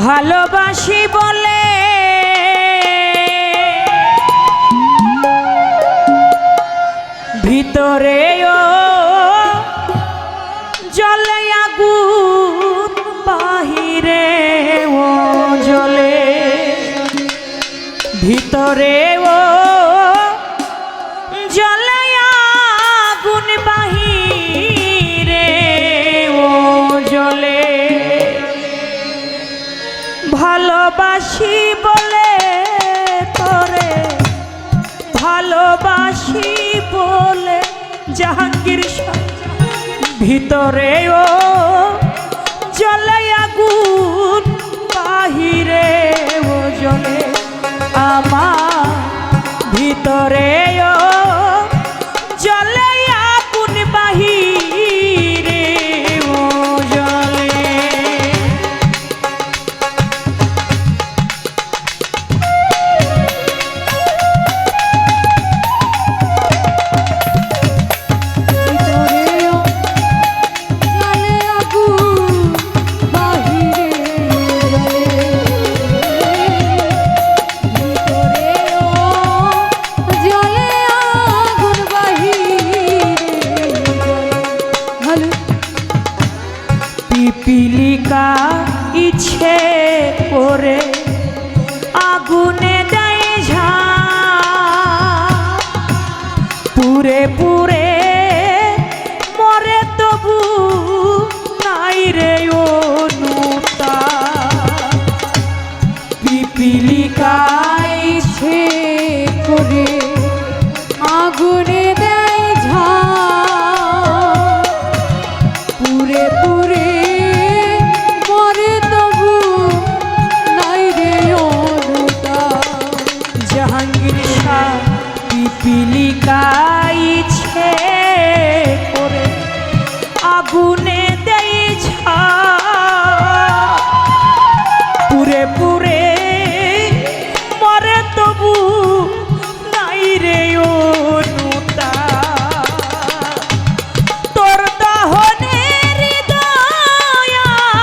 ভালোবাসি বলে ভিতরেও জ্বলে আগুন, বাহিরেও জ্বলে, ভিতরেও জ্বলে আগুন, বাহিরেও জ্বলে। ভালোবাসি বলে তোরে, ভালোবাসি বলে জাহাঙ্গীর শাহ, ভিতরেও জ্বলে আগুন, বাহিরেও জ্বলে। আমার ভিতরেও জ্বলে আগুন, বাহিরেও জ্বলে। পিপিলিকা ইচ্ছে করে আগুনে দেয় ঝাঁপ, পুরে পুরে মরে তবু নাই রে অনুতাপ। পিপিলিকা ইচ্ছে করে আগুনে দেয় ঝাঁপ, পুরে পুরে পিপিলিকা ইচ্ছে করে আগুনে দেয় ঝাঁপ, পুরে পুরে মরে তবু নাই রে অনুতাপ। তোর দহনে হৃদয়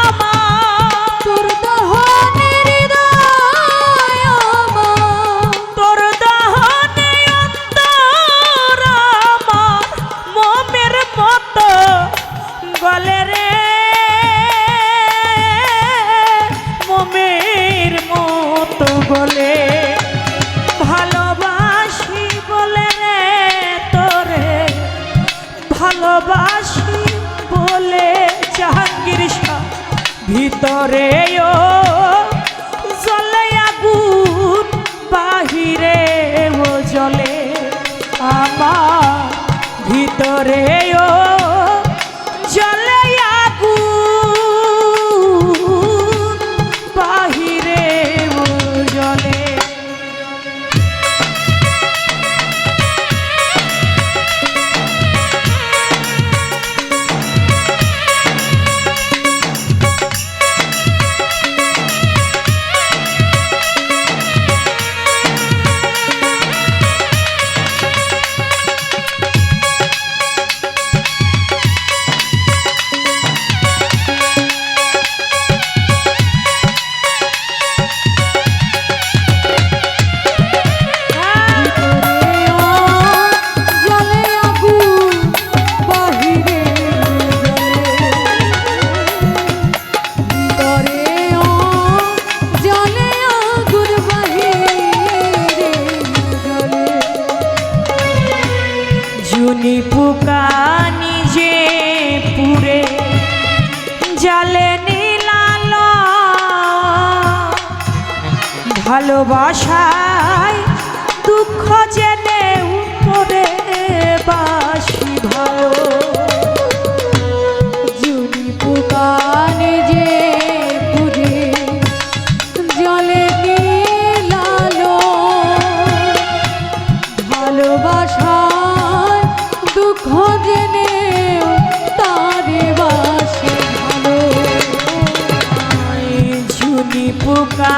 আমার, তোর দহনে হৃদয় আমার, তোর দহনে অন্তর আমার মোমের মতো গলে রে, মোমের মতো গলে। ভালোবাসি বলে রে তোরে, ভালোবাসি বলে জাহাঙ্গীর শাহ, ভিতরেও জ্বলে আগুন, বাহিরেও জ্বলে। আমার ভিতরেও জ্বলে আগুন, বাহিরেও জ্বলে। জুনি পোকা নিজে পুরে জালে নীলাল, ভালোবাসায় দুঃখ জেনে উপরে বাসি ভালো। জুনি পোকা নিজে পুরে জলে নীলাল, ভালোবাসা দুঃখ জেনে তারে বাসি ভালো। ঝুনি পোকা